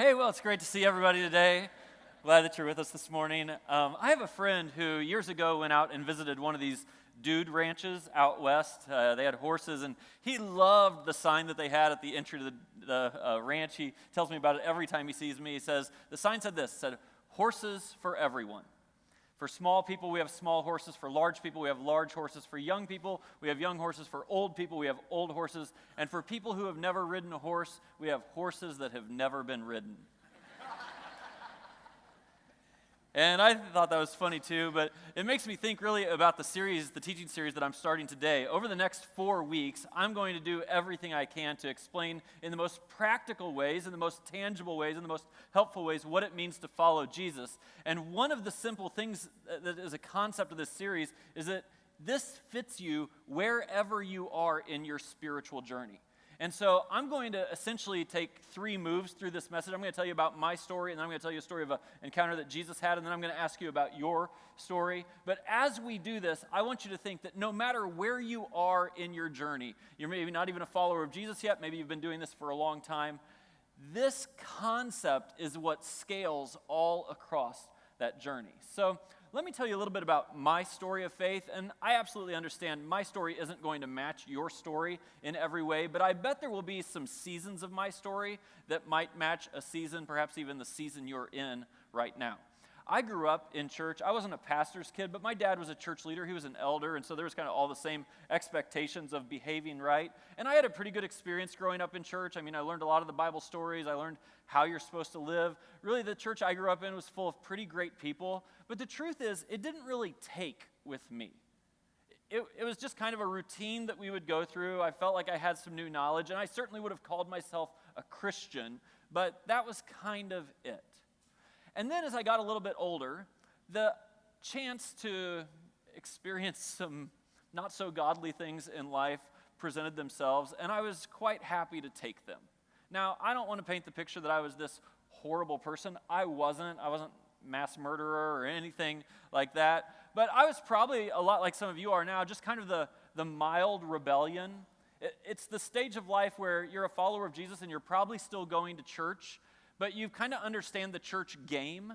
Hey, well, it's great to see everybody today. Glad that you're with us this morning. I have a friend who years ago went out and visited one of these dude ranches out west. They had horses, and he loved the sign that they had at the entry to the ranch. He tells me about it every time he sees me. He says, the sign said this, said, horses for everyone. For small people, we have small horses. For large people, we have large horses. For young people, we have young horses. For old people, we have old horses. And for people who have never ridden a horse, we have horses that have never been ridden. And I thought that was funny too, but it makes me think really about the teaching series that I'm starting today. Over the next 4 weeks, I'm going to do everything I can to explain in the most practical ways, in the most tangible ways, in the most helpful ways, what it means to follow Jesus. And one of the simple things that is a concept of this series is that this fits you wherever you are in your spiritual journey. And so I'm going to essentially take 3 moves through this message. I'm going to tell you about my story, and then I'm going to tell you a story of an encounter that Jesus had, and then I'm going to ask you about your story. But as we do this, I want you to think that no matter where you are in your journey, you're maybe not even a follower of Jesus yet, maybe you've been doing this for a long time, this concept is what scales all across that journey. So let me tell you a little bit about my story of faith, and I absolutely understand my story isn't going to match your story in every way, but I bet there will be some seasons of my story that might match a season, perhaps even the season you're in right now. I grew up in church. I wasn't a pastor's kid, but my dad was a church leader. He was an elder, and so there was kind of all the same expectations of behaving right. And I had a pretty good experience growing up in church. I mean, I learned a lot of the Bible stories. I learned how you're supposed to live. Really, the church I grew up in was full of pretty great people. But the truth is, it didn't really take with me. It was just kind of a routine that we would go through. I felt like I had some new knowledge, and I certainly would have called myself a Christian, but that was kind of it. And then as I got a little bit older, the chance to experience some not so godly things in life presented themselves, and I was quite happy to take them. Now, I don't want to paint the picture that I was this horrible person. I wasn't mass murderer or anything like that, but I was probably a lot like some of you are now, just kind of the mild rebellion. It's the stage of life where you're a follower of Jesus and you're probably still going to church, but you kind of understand the church game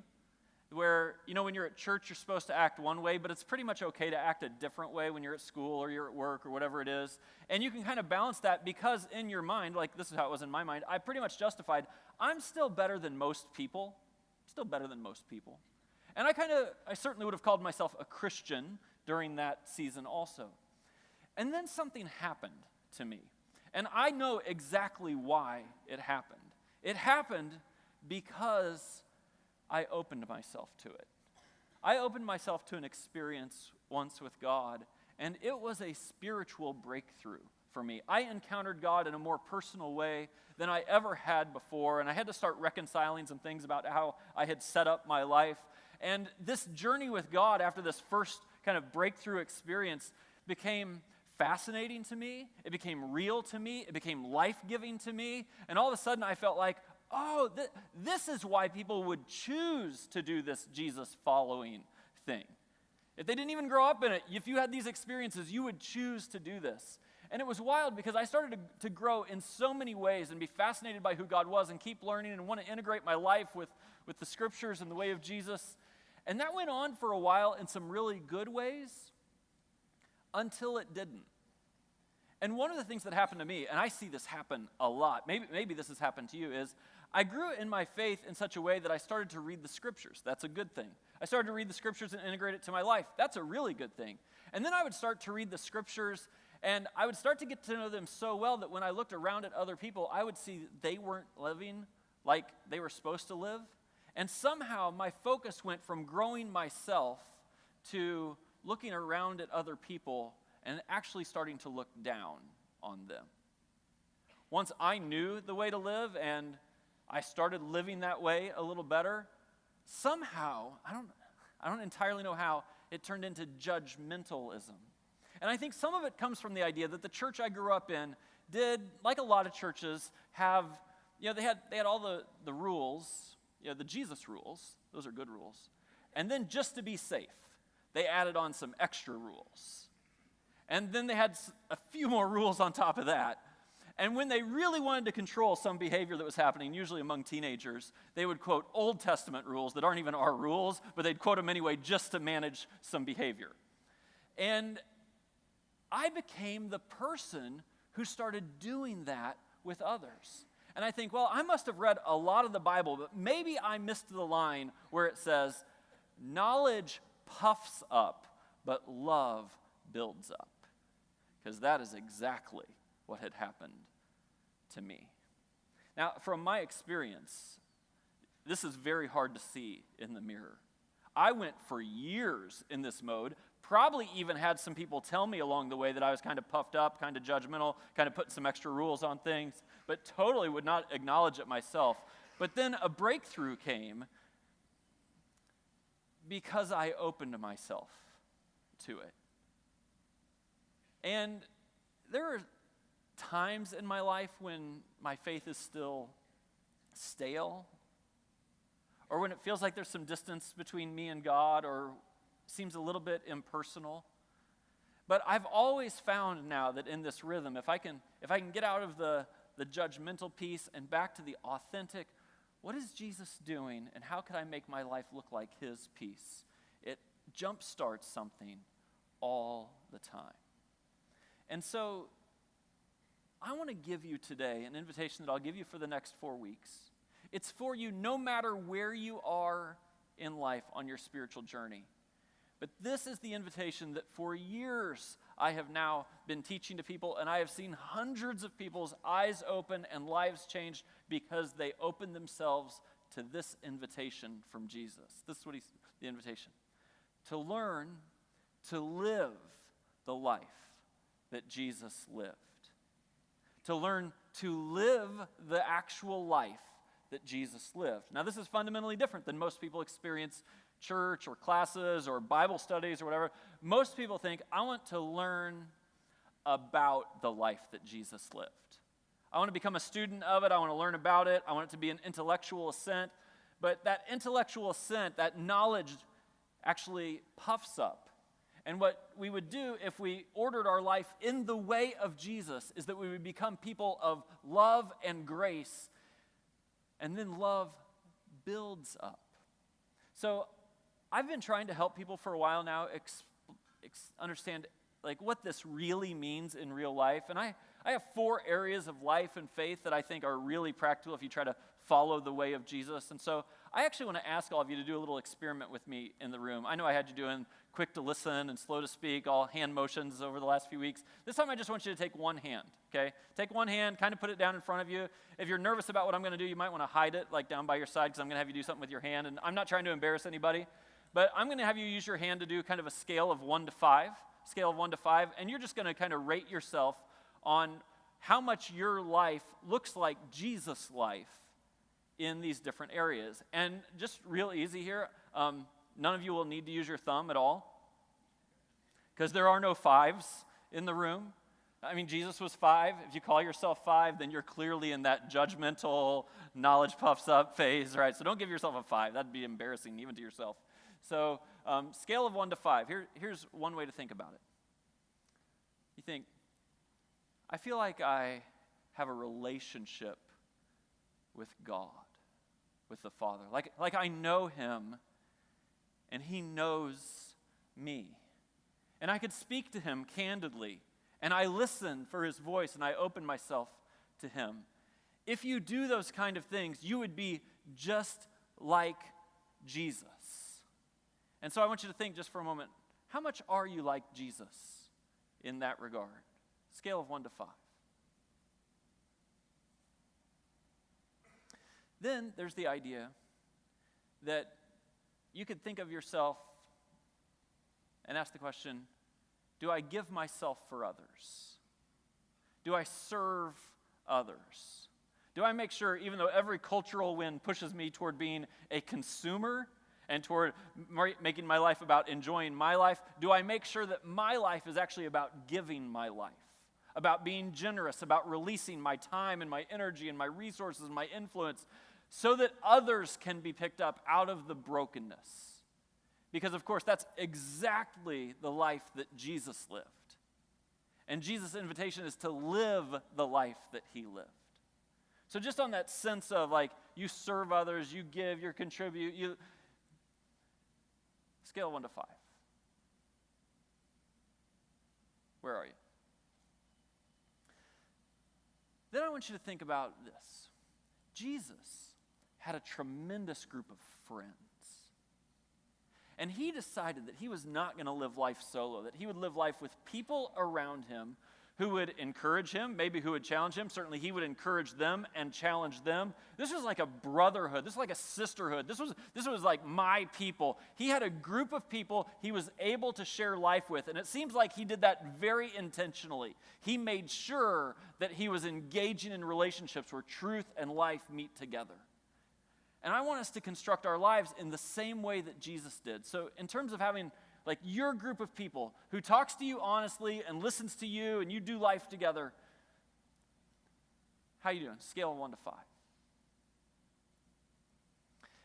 where, when you're at church, you're supposed to act one way, but it's pretty much okay to act a different way when you're at school or you're at work or whatever it is. And you can kind of balance that because in your mind, like this is how it was in my mind, I pretty much justified, I'm still better than most people. And I certainly would have called myself a Christian during that season also. And then something happened to me. And I know exactly why it happened. It happened because I opened myself to it. I opened myself to an experience once with God, and it was a spiritual breakthrough for me. I encountered God in a more personal way than I ever had before, and I had to start reconciling some things about how I had set up my life. And this journey with God after this first kind of breakthrough experience became fascinating to me. It became real to me. It became life-giving to me. And all of a sudden I felt like, oh, this is why people would choose to do this Jesus following thing. If they didn't even grow up in it, if you had these experiences, you would choose to do this. And it was wild because I started to grow in so many ways and be fascinated by who God was and keep learning and want to integrate my life with the scriptures and the way of Jesus. And that went on for a while in some really good ways until it didn't. And one of the things that happened to me, and I see this happen a lot, maybe this has happened to you, is I grew in my faith in such a way that I started to read the scriptures. That's a good thing. I started to read the scriptures and integrate it to my life. That's a really good thing. And then I would start to read the scriptures, and I would start to get to know them so well that when I looked around at other people, I would see they weren't living like they were supposed to live. And somehow my focus went from growing myself to looking around at other people and actually starting to look down on them. Once I knew the way to live and I started living that way a little better, somehow, I don't entirely know how, it turned into judgmentalism. And I think some of it comes from the idea that the church I grew up in did, like a lot of churches, have, they had all the rules, the Jesus rules, those are good rules. And then just to be safe, they added on some extra rules. And then they had a few more rules on top of that. And when they really wanted to control some behavior that was happening, usually among teenagers, they would quote Old Testament rules that aren't even our rules, but they'd quote them anyway just to manage some behavior. And I became the person who started doing that with others. And I think, well, I must have read a lot of the Bible, but maybe I missed the line where it says, knowledge puffs up, but love builds up. Because that is exactly what had happened to me. Now, from my experience, this is very hard to see in the mirror. I went for years in this mode, probably even had some people tell me along the way that I was kind of puffed up, kind of judgmental, kind of putting some extra rules on things, but totally would not acknowledge it myself. But then a breakthrough came because I opened myself to it. And there are times in my life when my faith is still stale, or when it feels like there's some distance between me and God, or seems a little bit impersonal. But I've always found now that in this rhythm, if I can get out of the judgmental piece and back to the authentic, what is Jesus doing and how could I make my life look like his piece? It jumpstarts something all the time. And so I want to give you today an invitation that I'll give you for the next 4 weeks. It's for you no matter where you are in life on your spiritual journey. But this is the invitation that for years I have now been teaching to people, and I have seen hundreds of people's eyes open and lives changed because they opened themselves to this invitation from Jesus. This is what the invitation. To learn to live the life that Jesus lived. To learn to live the actual life that Jesus lived. Now, this is fundamentally different than most people experience church or classes or Bible studies or whatever. Most people think, I want to learn about the life that Jesus lived. I want to become a student of it. I want to learn about it. I want it to be an intellectual assent. But that intellectual assent, that knowledge actually puffs up. And what we would do if we ordered our life in the way of Jesus is that we would become people of love and grace, and then love builds up. So I've been trying to help people for a while now understand like what this really means in real life. And I have 4 areas of life and faith that I think are really practical if you try to follow the way of Jesus. And so I actually want to ask all of you to do a little experiment with me in the room. I know I had you doing quick to listen and slow to speak, all hand motions over the last few weeks. This time I just want you to take one hand, okay? Take one hand, kind of put it down in front of you. If you're nervous about what I'm going to do, you might want to hide it like down by your side because I'm going to have you do something with your hand. And I'm not trying to embarrass anybody, but I'm going to have you use your hand to do kind of a scale of 1 to 5, and you're just going to kind of rate yourself on how much your life looks like Jesus' life in these different areas. And just real easy here, none of you will need to use your thumb at all because there are no 5s in the room. I mean, Jesus was 5. If you call yourself 5, then you're clearly in that judgmental, knowledge puffs up phase, right? So don't give yourself a 5. That'd be embarrassing even to yourself. So scale of 1 to 5. Here's one way to think about it. You think, I feel like I have a relationship with God, with the Father. Like I know him and he knows me. And I could speak to him candidly. And I listen for his voice and I open myself to him. If you do those kind of things, you would be just like Jesus. And so I want you to think just for a moment, how much are you like Jesus in that regard? Scale of 1 to 5. Then there's the idea that you could think of yourself and ask the question, do I give myself for others? Do I serve others? Do I make sure, even though every cultural wind pushes me toward being a consumer and toward making my life about enjoying my life, do I make sure that my life is actually about giving my life, about being generous, about releasing my time and my energy and my resources and my influence so that others can be picked up out of the brokenness? Because, of course, that's exactly the life that Jesus lived. And Jesus' invitation is to live the life that he lived. So just on that sense of like, you serve others, you give, you contribute, scale 1 to 5. Where are you? Then I want you to think about this. Jesus had a tremendous group of friends. And he decided that he was not going to live life solo, that he would live life with people around him who would encourage him, maybe who would challenge him. Certainly he would encourage them and challenge them. This was like a brotherhood. This was like a sisterhood. This was like my people. He had a group of people he was able to share life with, and it seems like he did that very intentionally. He made sure that he was engaging in relationships where truth and life meet together. And I want us to construct our lives in the same way that Jesus did. So in terms of having like your group of people who talks to you honestly and listens to you and you do life together, how you doing? Scale of 1 to 5.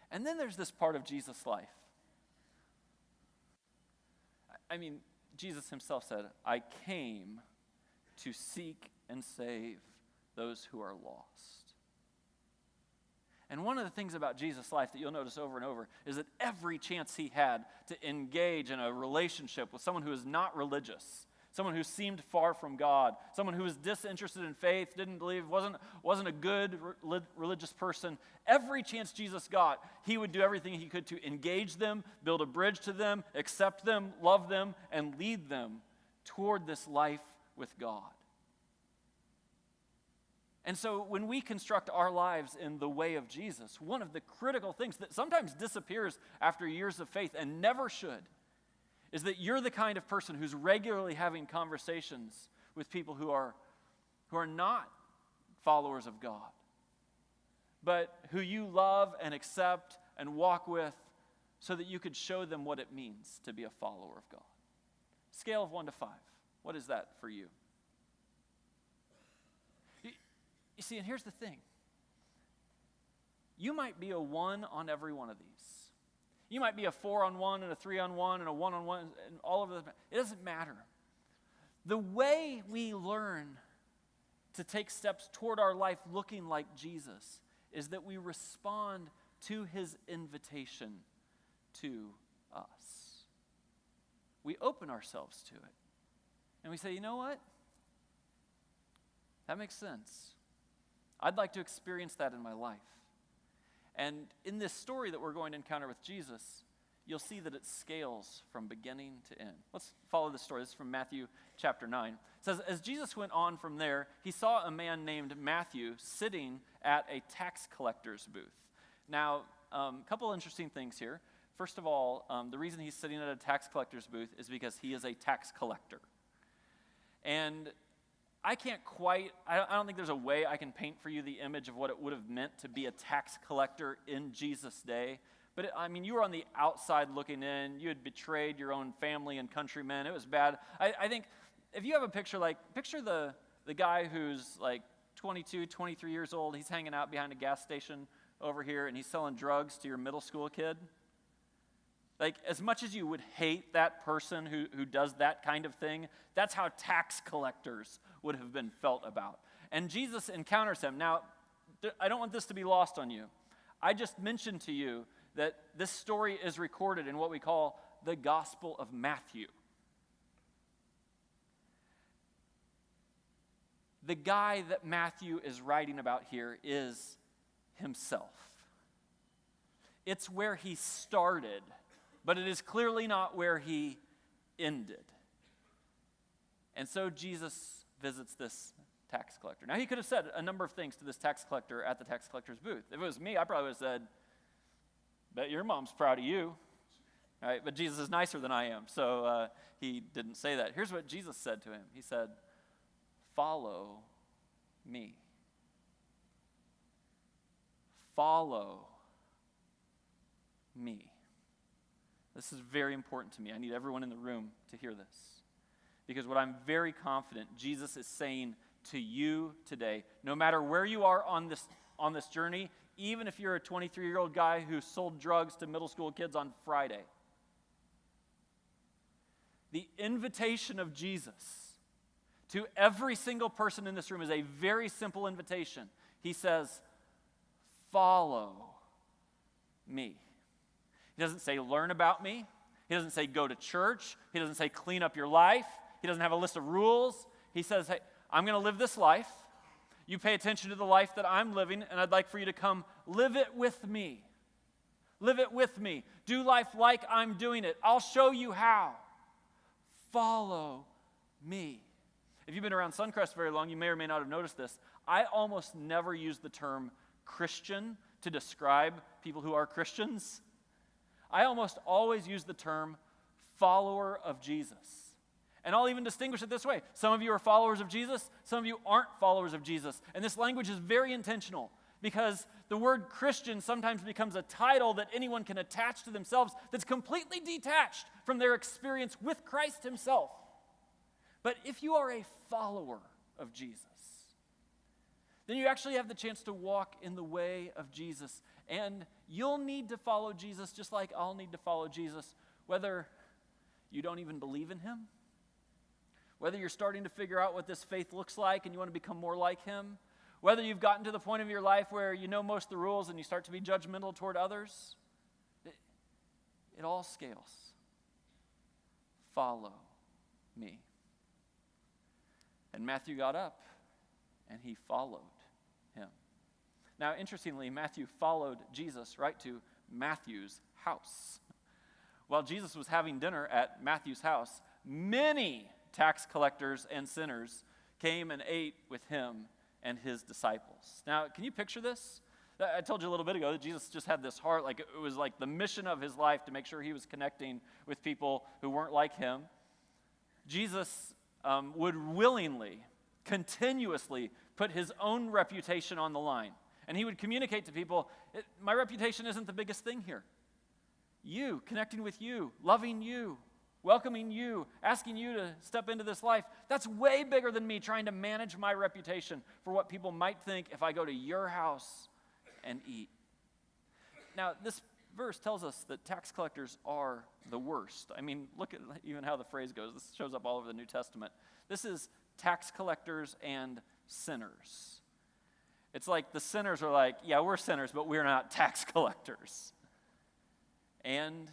And then there's this part of Jesus' life. I mean, Jesus himself said, I came to seek and save those who are lost. And one of the things about Jesus' life that you'll notice over and over is that every chance he had to engage in a relationship with someone who is not religious, someone who seemed far from God, someone who was disinterested in faith, didn't believe, wasn't a good religious person, every chance Jesus got, he would do everything he could to engage them, build a bridge to them, accept them, love them, and lead them toward this life with God. And so when we construct our lives in the way of Jesus, one of the critical things that sometimes disappears after years of faith and never should is that you're the kind of person who's regularly having conversations with people who are not followers of God, but who you love and accept and walk with so that you could show them what it means to be a follower of God. Scale of 1 to 5. What is that for you? You see, and here's the thing. You might be a 1 on every one of these. You might be a 4 on 1 and a 3 on 1 and a 1 on 1 and all of them. It doesn't matter. The way we learn to take steps toward our life looking like Jesus is that we respond to his invitation to us. We open ourselves to it. And we say, you know what? That makes sense. I'd like to experience that in my life. And in this story that we're going to encounter with Jesus, you'll see that it scales from beginning to end. Let's follow the story. This is from Matthew chapter 9. It says, as Jesus went on from there, he saw a man named Matthew sitting at a tax collector's booth. Now, a couple interesting things here. First of all, the reason he's sitting at a tax collector's booth is because he is a tax collector. And I don't think there's a way I can paint for you the image of what it would have meant to be a tax collector in Jesus' day. But you were on the outside looking in. You had betrayed your own family and countrymen. It was bad. I think if you have a picture the guy who's like 22, 23 years old, he's hanging out behind a gas station over here and he's selling drugs to your middle school kid. Like, as much as you would hate that person who does that kind of thing, that's how tax collectors would have been felt about. And Jesus encounters him. Now, I don't want this to be lost on you. I just mentioned to you that this story is recorded in what we call the Gospel of Matthew. The guy that Matthew is writing about here is himself. It's where he started, but it is clearly not where he ended. And so Jesus visits this tax collector. Now, he could have said a number of things to this tax collector at the tax collector's booth. If it was me, I probably would have said, bet your mom's proud of you. All right, but Jesus is nicer than I am, so he didn't say that. Here's what Jesus said to him. He said, follow me. Follow me. This is very important to me. I need everyone in the room to hear this. Because what I'm very confident Jesus is saying to you today, no matter where you are on this journey, even if you're a 23-year-old guy who sold drugs to middle school kids on Friday, the invitation of Jesus to every single person in this room is a very simple invitation. He says, follow me. He doesn't say, learn about me. He doesn't say, go to church. He doesn't say, clean up your life. He doesn't have a list of rules. He says, hey, I'm going to live this life. You pay attention to the life that I'm living, and I'd like for you to come live it with me. Live it with me. Do life like I'm doing it. I'll show you how. Follow me. If you've been around Suncrest very long, you may or may not have noticed this. I almost never use the term Christian to describe people who are Christians. I almost always use the term follower of Jesus. And I'll even distinguish it this way. Some of you are followers of Jesus, some of you aren't followers of Jesus. And this language is very intentional because the word Christian sometimes becomes a title that anyone can attach to themselves that's completely detached from their experience with Christ himself. But if you are a follower of Jesus, then you actually have the chance to walk in the way of Jesus. And you'll need to follow Jesus just like I'll need to follow Jesus, whether you don't even believe in him, whether you're starting to figure out what this faith looks like and you want to become more like him, whether you've gotten to the point of your life where you know most of the rules and you start to be judgmental toward others. It all scales. Follow me. And Matthew got up and he followed him. Now, interestingly, Matthew followed Jesus right to Matthew's house. While Jesus was having dinner at Matthew's house, many tax collectors and sinners came and ate with him and his disciples. Now, can you picture this? I told you a little bit ago that Jesus just had this heart, like it was like the mission of his life to make sure he was connecting with people who weren't like him. Jesus would willingly, continuously put his own reputation on the line. And he would communicate to people, my reputation isn't the biggest thing here. You, connecting with you, loving you, welcoming you, asking you to step into this life, that's way bigger than me trying to manage my reputation for what people might think if I go to your house and eat. Now, this verse tells us that tax collectors are the worst. I mean, look at even how the phrase goes. This shows up all over the New Testament. This is tax collectors and sinners. It's like the sinners are like, yeah, we're sinners, but we're not tax collectors. And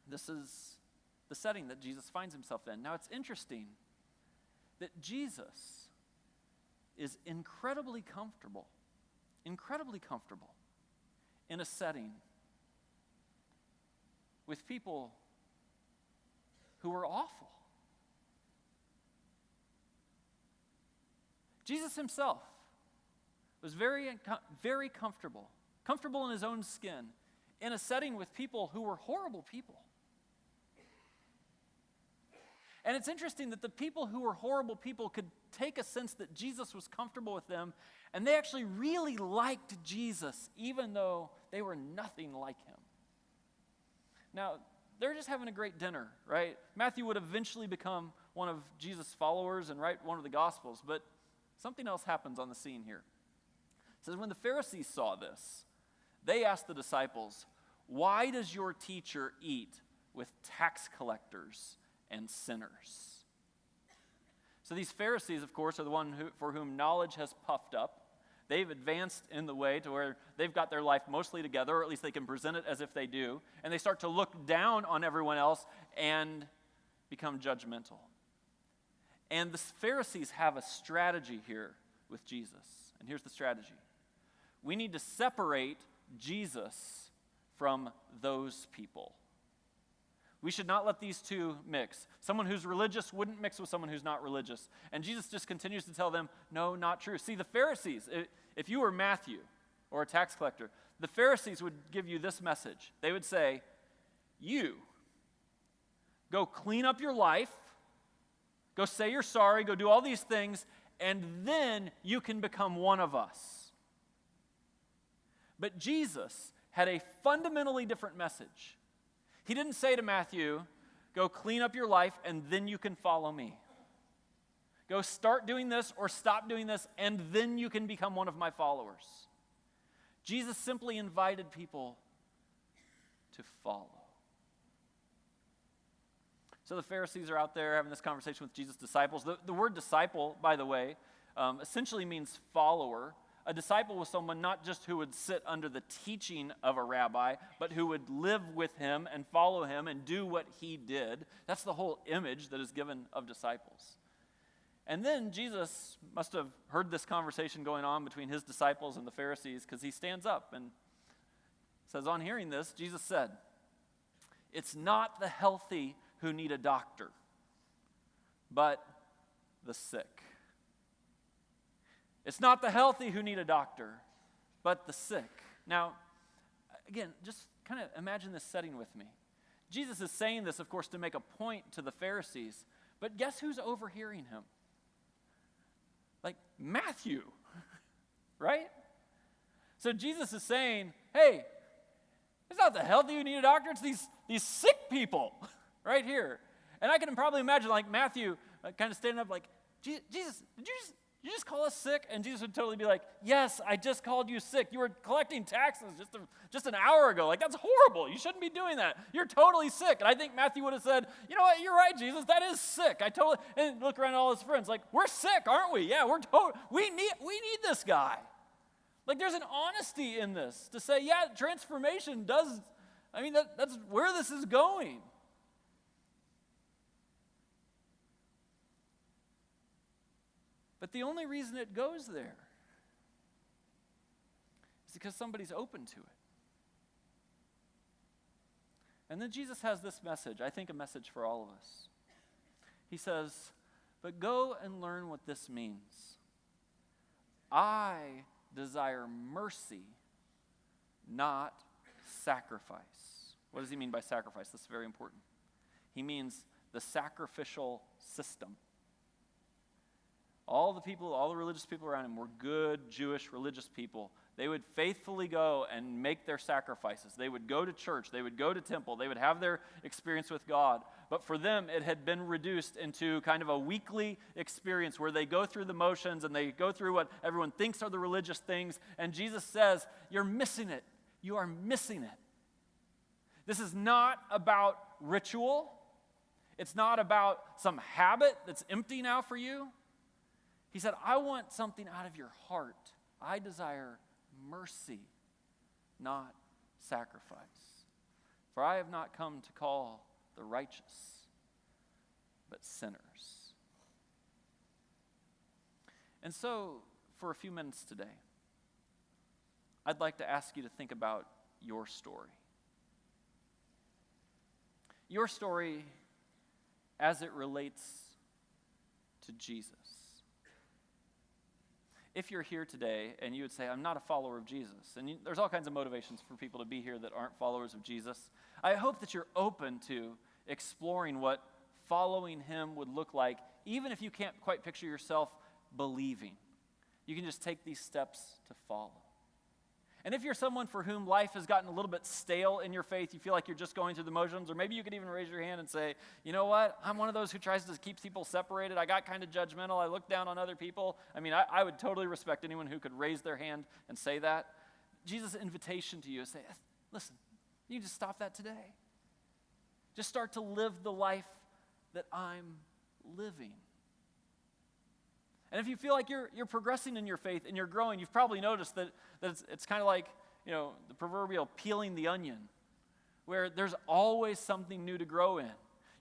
this is the setting that Jesus finds himself in. Now, it's interesting that Jesus is incredibly comfortable in a setting with people who are awful. Jesus himself was very comfortable in his own skin, in a setting with people who were horrible people. And it's interesting that the people who were horrible people could take a sense that Jesus was comfortable with them, and they actually really liked Jesus, even though they were nothing like him. Now, they're just having a great dinner, right? Matthew would eventually become one of Jesus' followers and write one of the Gospels, but something else happens on the scene here. It says, when the Pharisees saw this, they asked the disciples, why does your teacher eat with tax collectors and sinners? So these Pharisees, of course, are the one for whom knowledge has puffed up. They've advanced in the way to where they've got their life mostly together, or at least they can present it as if they do, and they start to look down on everyone else and become judgmental. And the Pharisees have a strategy here with Jesus. And here's the strategy. We need to separate Jesus from those people. We should not let these two mix. Someone who's religious wouldn't mix with someone who's not religious. And Jesus just continues to tell them, no, not true. See, the Pharisees, if you were Matthew or a tax collector, the Pharisees would give you this message. They would say, you go clean up your life, go say you're sorry, go do all these things, and then you can become one of us. But Jesus had a fundamentally different message. He didn't say to Matthew, go clean up your life and then you can follow me. Go start doing this or stop doing this and then you can become one of my followers. Jesus simply invited people to follow. So the Pharisees are out there having this conversation with Jesus' disciples. The word disciple, by the way, essentially means follower. A disciple was someone not just who would sit under the teaching of a rabbi, but who would live with him and follow him and do what he did. That's the whole image that is given of disciples. And then Jesus must have heard this conversation going on between his disciples and the Pharisees, because he stands up and says, on hearing this, Jesus said, "It's not the healthy who need a doctor, but the sick." It's not the healthy who need a doctor, but the sick. Now, again, just kind of imagine this setting with me. Jesus is saying this, of course, to make a point to the Pharisees, but guess who's overhearing him? Like Matthew, right? So Jesus is saying, hey, it's not the healthy who need a doctor, it's these sick people right here. And I can probably imagine like Matthew kind of standing up like, Jesus, did you just call us sick? And Jesus would totally be like, yes, I just called you sick. You were collecting taxes just an hour ago. Like, that's horrible. You shouldn't be doing that. You're totally sick. And I think Matthew would have said, you know what, you're right, Jesus, that is sick. And look around at all his friends, like, we're sick, aren't we? Yeah, we need this guy. Like, there's an honesty in this to say, yeah, transformation does, that's where this is going. But the only reason it goes there is because somebody's open to it. And then Jesus has this message, I think a message for all of us. He says, but go and learn what this means. I desire mercy, not sacrifice. What does he mean by sacrifice? This is very important. He means the sacrificial system. All the religious people around him were good Jewish religious people. They would faithfully go and make their sacrifices. They would go to church. They would go to temple. They would have their experience with God. But for them, it had been reduced into kind of a weekly experience where they go through the motions and they go through what everyone thinks are the religious things. And Jesus says, you're missing it. You are missing it. This is not about ritual. It's not about some habit that's empty now for you. He said, I want something out of your heart. I desire mercy, not sacrifice. For I have not come to call the righteous, but sinners. And so, for a few minutes today, I'd like to ask you to think about your story. Your story as it relates to Jesus. If you're here today and you would say, I'm not a follower of Jesus, and there's all kinds of motivations for people to be here that aren't followers of Jesus, I hope that you're open to exploring what following him would look like, even if you can't quite picture yourself believing. You can just take these steps to follow. And if you're someone for whom life has gotten a little bit stale in your faith, you feel like you're just going through the motions, or maybe you could even raise your hand and say, you know what, I'm one of those who tries to keep people separated. I got kind of judgmental. I look down on other people. I would totally respect anyone who could raise their hand and say that. Jesus' invitation to you is say, listen, you just stop that today. Just start to live the life that I'm living. And if you feel like you're progressing in your faith and you're growing, you've probably noticed that it's kind of like, the proverbial peeling the onion, where there's always something new to grow in.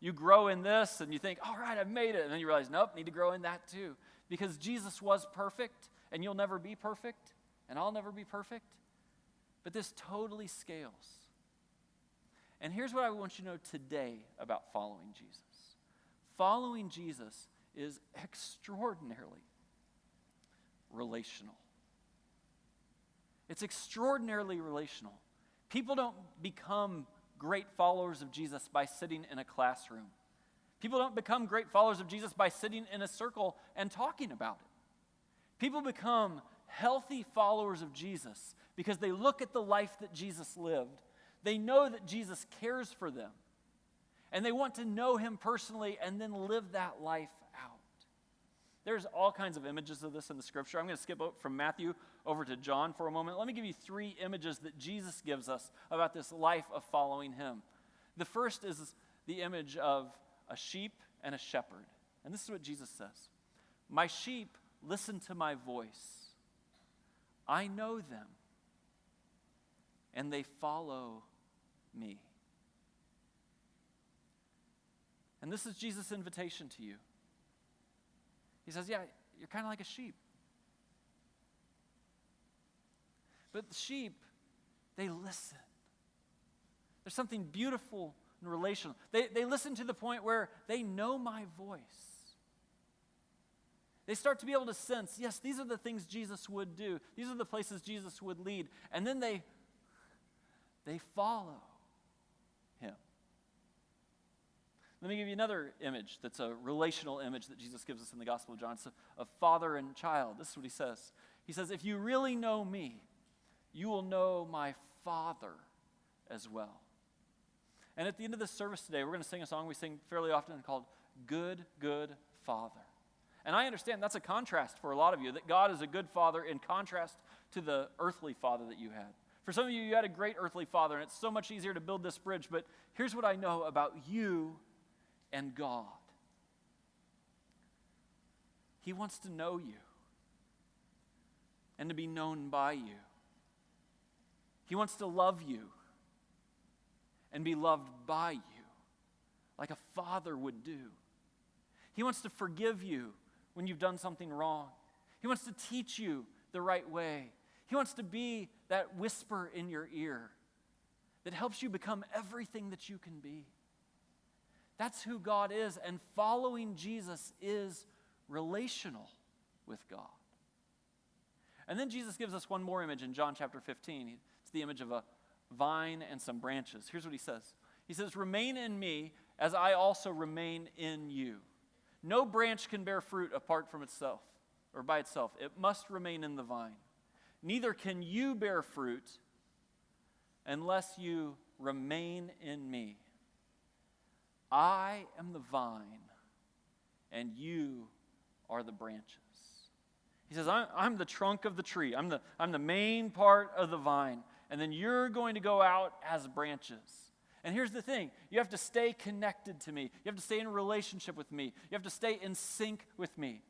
You grow in this and you think, all right, I've made it. And then you realize, nope, need to grow in that too. Because Jesus was perfect, and you'll never be perfect, and I'll never be perfect. But this totally scales. And here's what I want you to know today about following Jesus. Following Jesus is extraordinarily relational. It's extraordinarily relational. People don't become great followers of Jesus by sitting in a classroom. People don't become great followers of Jesus by sitting in a circle and talking about it. People become healthy followers of Jesus because they look at the life that Jesus lived. They know that Jesus cares for them. And they want to know him personally and then live that life out. There's all kinds of images of this in the scripture. I'm going to skip from Matthew over to John for a moment. Let me give you 3 images that Jesus gives us about this life of following him. The first is the image of a sheep and a shepherd. And this is what Jesus says. My sheep listen to my voice. I know them, and they follow me. And this is Jesus' invitation to you. He says, yeah, you're kind of like a sheep. But the sheep, they listen. There's something beautiful and relational. They listen to the point where they know my voice. They start to be able to sense, yes, these are the things Jesus would do. These are the places Jesus would lead. And then they follow him. Let me give you another image that's a relational image that Jesus gives us in the Gospel of John. It's of father and child. This is what he says. He says, if you really know me, you will know my Father as well. And at the end of this service today, we're going to sing a song we sing fairly often called Good, Good Father. And I understand that's a contrast for a lot of you, that God is a good father in contrast to the earthly father that you had. For some of you, you had a great earthly father, and it's so much easier to build this bridge. But here's what I know about you and God. He wants to know you and to be known by you. He wants to love you and be loved by you like a father would do. He wants to forgive you when you've done something wrong. He wants to teach you the right way. He wants to be that whisper in your ear that helps you become everything that you can be. That's who God is, and following Jesus is relational with God. And then Jesus gives us one more image in John chapter 15. It's the image of a vine and some branches. Here's what he says. He says, remain in me as I also remain in you. No branch can bear fruit apart from itself or by itself. It must remain in the vine. Neither can you bear fruit unless you remain in me. I am the vine, and you are the branches. He says, I'm the trunk of the tree. I'm the main part of the vine. And then you're going to go out as branches. And here's the thing. You have to stay connected to me. You have to stay in a relationship with me. You have to stay in sync with me.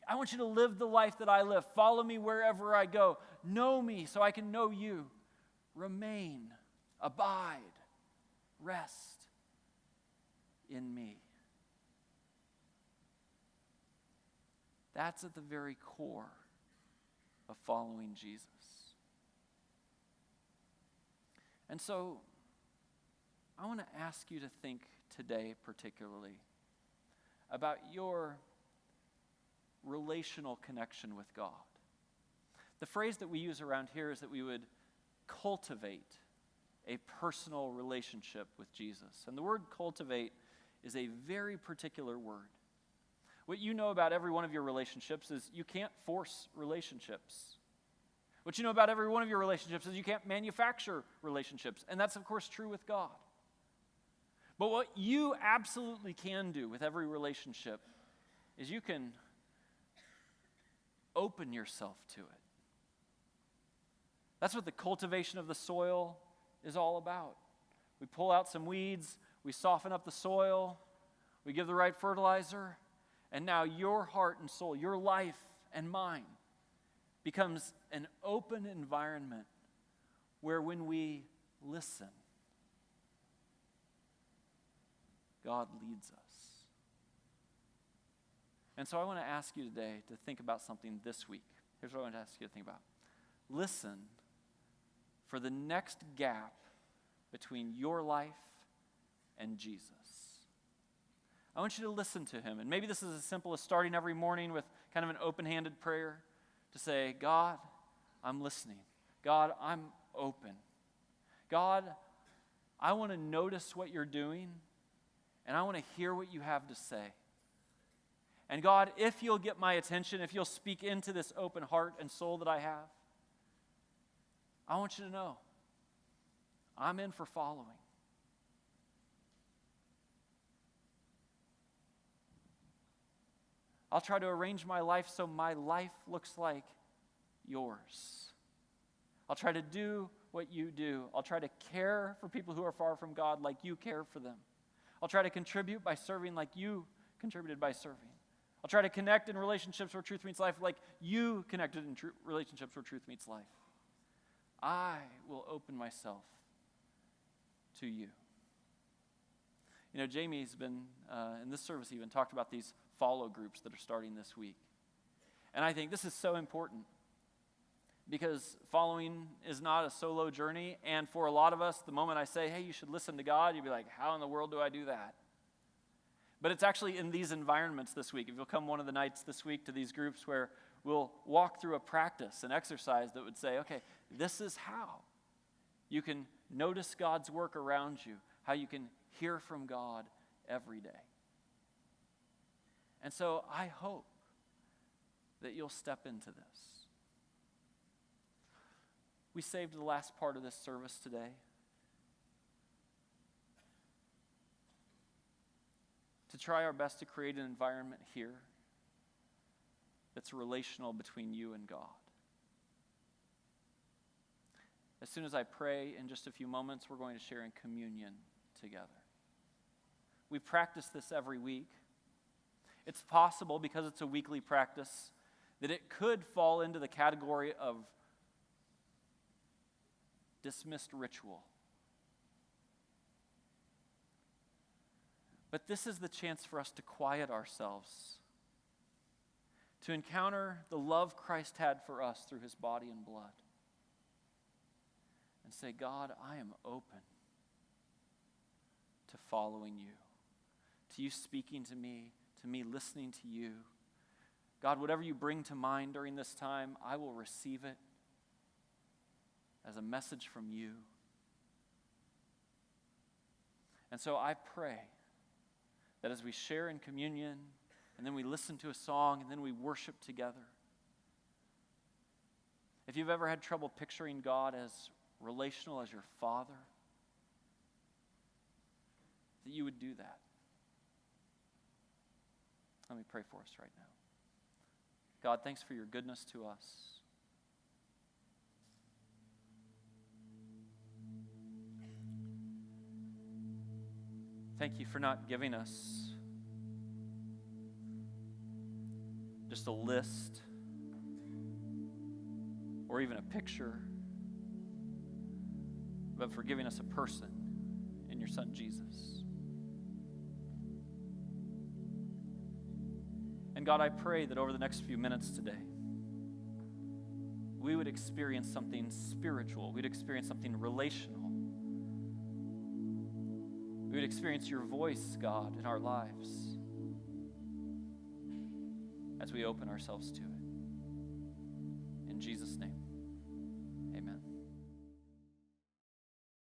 I want you to live the life that I live. Follow me wherever I go. Know me so I can know you. Remain, abide, rest in me. That's at the very core of following Jesus. And so, I want to ask you to think today particularly about your relational connection with God. The phrase that we use around here is that we would cultivate a personal relationship with Jesus. And the word cultivate is a very particular word. What you know about every one of your relationships is you can't force relationships. What you know about every one of your relationships is you can't manufacture relationships. And that's, of course, true with God. But what you absolutely can do with every relationship is you can open yourself to it. That's what the cultivation of the soil is all about. We pull out some weeds, we soften up the soil, we give the right fertilizer, and now your heart and soul, your life and mine, becomes an open environment where when we listen, God leads us. And so I want to ask you today to think about something this week. Here's what I want to ask you to think about. Listen for the next gap between your life and Jesus. I want you to listen to him. And maybe this is as simple as starting every morning with kind of an open-handed prayer to say, God, I'm listening. God, I'm open. God, I want to notice what you're doing, and I want to hear what you have to say. And God, if you'll get my attention, if you'll speak into this open heart and soul that I have, I want you to know I'm in for following. I'll try to arrange my life so my life looks like yours. I'll try to do what you do. I'll try to care for people who are far from God like you care for them. I'll try to contribute by serving like you contributed by serving. I'll try to connect in relationships where truth meets life like you connected in relationships where truth meets life. I will open myself to you. You know, Jamie's been, in this service even, talked about these follow groups that are starting this week. And I think this is so important because following is not a solo journey. And for a lot of us, the moment I say, hey, you should listen to God, you'd be like, how in the world do I do that? But it's actually in these environments this week. If you'll come one of the nights this week to these groups where we'll walk through a practice, an exercise that would say, okay, this is how you can notice God's work around you, how you can hear from God every day. And so I hope that you'll step into this. We saved the last part of this service today to try our best to create an environment here that's relational between you and God. As soon as I pray in just a few moments, we're going to share in communion together. We practice this every week. It's possible, because it's a weekly practice, that it could fall into the category of dismissed ritual. But this is the chance for us to quiet ourselves, to encounter the love Christ had for us through his body and blood, and say, God, I am open to following you, to you speaking to me listening to you. God, whatever you bring to mind during this time, I will receive it as a message from you. And so I pray that as we share in communion, and then we listen to a song, and then we worship together, if you've ever had trouble picturing God as relational as your Father, that you would do that. Let me pray for us right now. God, thanks for your goodness to us. Thank you for not giving us just a list or even a picture, but for giving us a person in your Son, Jesus. And God, I pray that over the next few minutes today, we would experience something spiritual. We'd experience something relational. We would experience your voice, God, in our lives as we open ourselves to it. In Jesus' name.